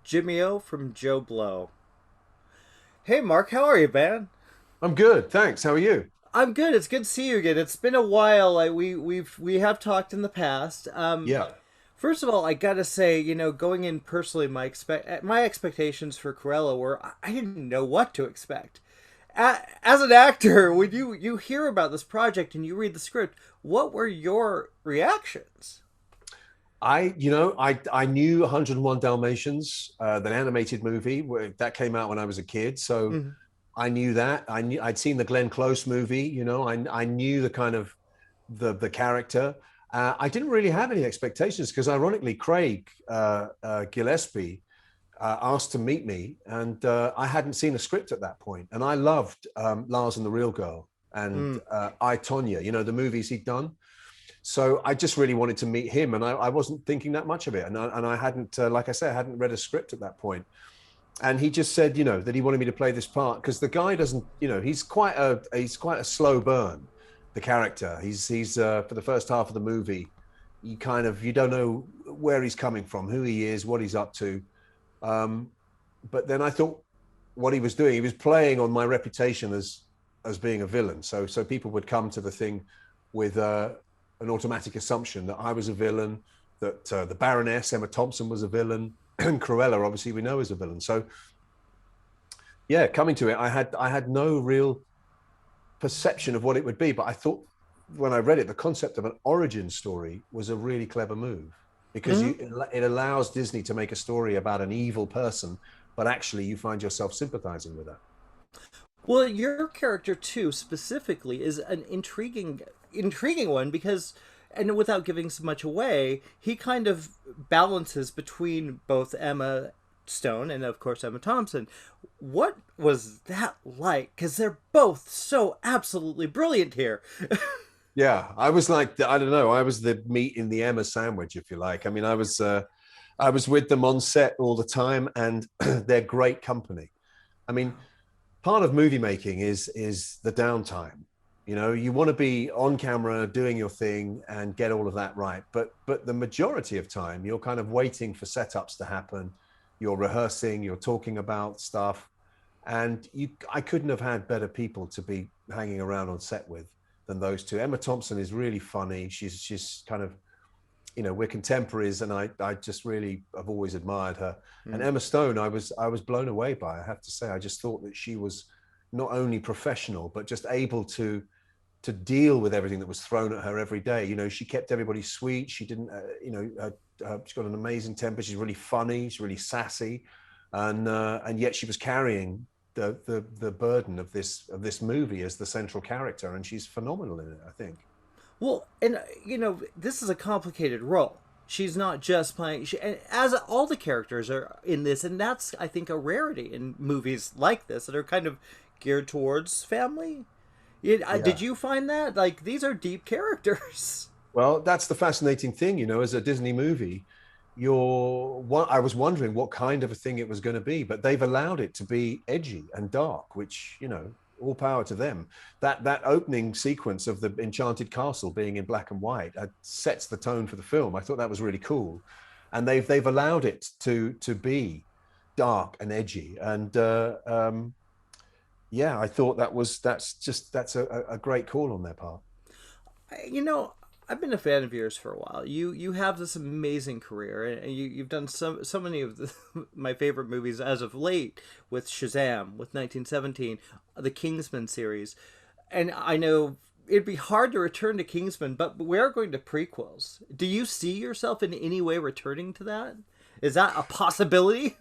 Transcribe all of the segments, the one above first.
Jimmy O from JoBlo. Hey Mark, how are you, man? I'm good, thanks. How are you? I'm good. It's good to see you again. It's been a while. We have talked in the past. Yeah. First of all, I gotta say, going in personally, my expectations for Cruella were I didn't know what to expect. As an actor, when you hear about this project and you read the script, what were your reactions? I knew 101 Dalmatians, the animated movie that came out when I was a kid. So Mhm. I knew that. I'd seen the Glenn Close movie. I knew the kind of the character. I didn't really have any expectations because, ironically, Craig Gillespie asked to meet me, and I hadn't seen a script at that point. And I loved Lars and the Real Girl and Mm. I Tonya. The movies he'd done. So I just really wanted to meet him, and I wasn't thinking that much of it, and I hadn't, like I said, I hadn't read a script at that point. And he just said, that he wanted me to play this part because the guy doesn't, he's quite a slow burn, the character. He's for the first half of the movie, you don't know where he's coming from, who he is, what he's up to. Um, but then I thought what he was doing, he was playing on my reputation as being a villain. So people would come to the thing with an automatic assumption that I was a villain, that the Baroness Emma Thompson was a villain, and Cruella, obviously, we know is a villain. So yeah, coming to it, I had no real perception of what it would be, but I thought when I read it, the concept of an origin story was a really clever move because Mhm. it allows Disney to make a story about an evil person, but actually you find yourself sympathizing with that. Well, your character too, specifically, is an intriguing one because, and without giving so much away, he kind of balances between both Emma Stone and, of course, Emma Thompson. What was that like? Because they're both so absolutely brilliant here. Yeah, I was like, I don't know, I was the meat in the Emma sandwich, if you like. I mean, I was with them on set all the time, and they're great company. I mean, part of movie making is the downtime. You want to be on camera doing your thing and get all of that right, but the majority of time you're kind of waiting for setups to happen. You're rehearsing, you're talking about stuff, and I couldn't have had better people to be hanging around on set with than those two. Emma Thompson is really funny. She's kind of, we're contemporaries, and I just really have always admired her. And Mm. Emma Stone, I was blown away by. I have to say, I just thought that she was not only professional but just able to deal with everything that was thrown at her every day. She kept everybody sweet. She didn't, she's got an amazing temper. She's really funny. She's really sassy, and yet she was carrying the burden of this movie as the central character, and she's phenomenal in it, I think. Well, and this is a complicated role. She's not just playing, and as all the characters are in this, and that's I think a rarity in movies like this that are kind of geared towards family. Did Yeah. you find that like these are deep characters? Well, that's the fascinating thing, as a Disney movie, I was wondering what kind of a thing it was going to be, but they've allowed it to be edgy and dark, which, all power to them. That opening sequence of the enchanted castle being in black and white sets the tone for the film. I thought that was really cool, and they've allowed it to be dark and edgy, and yeah, I thought that's a great call on their part. You know, I've been a fan of yours for a while. You have this amazing career, and you've done so many of my favorite movies as of late with Shazam, with 1917, the Kingsman series, and I know it'd be hard to return to Kingsman, but we're going to prequels. Do you see yourself in any way returning to that? Is that a possibility?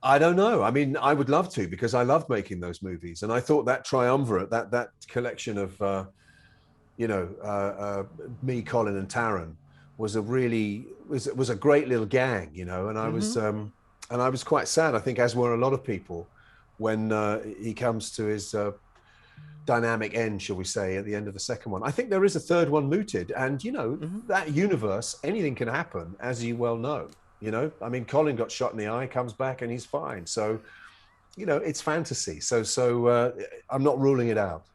I don't know. I mean, I would love to because I loved making those movies, and I thought that triumvirate, that collection of me, Colin, and Taron was a great little gang, and I was Mm-hmm. and I was quite sad. I think, as were a lot of people, when he comes to his dynamic end, shall we say, at the end of the second one. I think there is a third one mooted, and Mm-hmm. that universe, anything can happen, as you well know. I mean, Colin got shot in the eye, comes back, and he's fine. So it's fantasy. So I'm not ruling it out.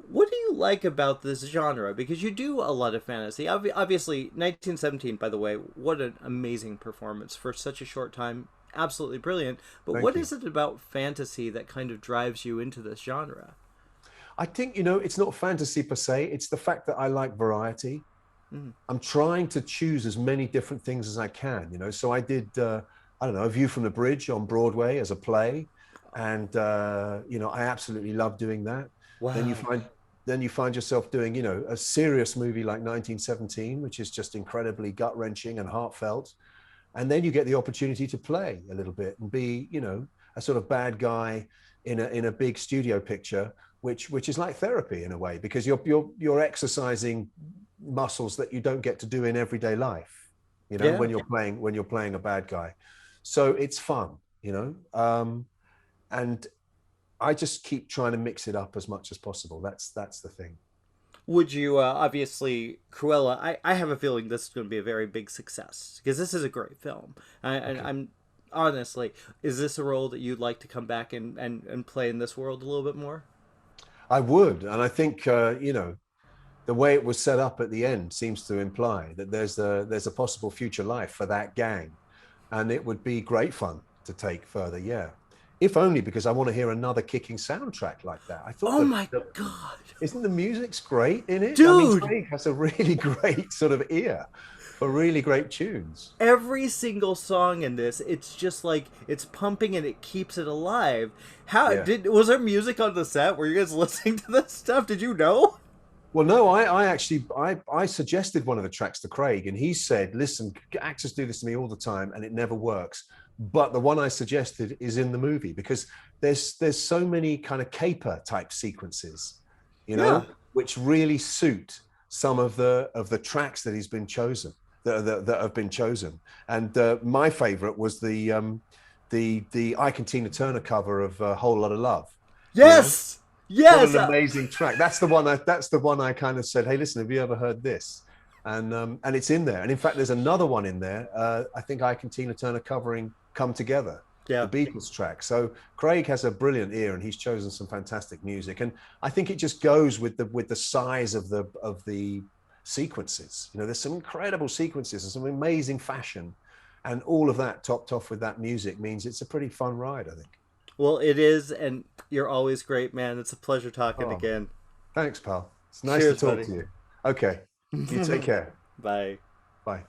What do you like about this genre? Because you do a lot of fantasy. Obviously, 1917, by the way, what an amazing performance for such a short time absolutely brilliant. But Thank what you. is it about fantasy that kind of drives you into this genre? I think, it's not fantasy per se. It's the fact that I like variety. Mm. I'm trying to choose as many different things as I can, So I did, I don't know, A View from the Bridge on Broadway as a play, and I absolutely love doing that. Then you Wow. find, then you find yourself doing, a serious movie like 1917, which is just incredibly gut wrenching and heartfelt, and then you get the opportunity to play a little bit and be, a sort of bad guy in a big studio picture, which is like therapy in a way, because you're exercising muscles that you don't get to do in everyday life, Yeah. when you're playing a bad guy. So it's fun, and I just keep trying to mix it up as much as possible. That's the thing. Would you, obviously, Cruella, I have a feeling this is going to be a very big success because this is a great film. Okay. I'm honestly, is this a role that you'd like to come back and play in this world a little bit more? I would, and I think the way it was set up at the end seems to imply that there's a possible future life for that gang, and it would be great fun to take further. Yeah, if only because I want to hear another kicking soundtrack like that. I thought Oh that my God. isn't the music's great in it? I mean, Dude, Craig has a really great sort of ear for really great tunes. every single song in this, it's just like it's pumping and it keeps it alive. How Yeah. did was there music on the set? Were you guys listening to this stuff? Did you know? Well, no, I actually I suggested one of the tracks to Craig, and he said, "Listen, actors do this to me all the time, and it never works. But the one I suggested is in the movie because there's so many kind of caper type sequences, Yeah. which really suit some of the tracks that he's been chosen that have been chosen. And my favorite was the Ike and Tina Turner cover of a Whole Lot of Love. You know, Yes. what Yes. an amazing track. That's the one I kind of said, hey, listen, have you ever heard this? And it's in there. And in fact, there's another one in there. I think Ike and Tina Turner covering Come Together, the Yeah. Beatles track. So Craig has a brilliant ear, and he's chosen some fantastic music. And I think it just goes with the size of the sequences. There's some incredible sequences and some amazing fashion. And all of that topped off with that music means it's a pretty fun ride, I think. Well, it is, and you're always great, man. It's a pleasure talking Oh, again. thanks, pal. It's nice to Cheers, talk buddy. to you. Okay. You take care. Bye. Bye.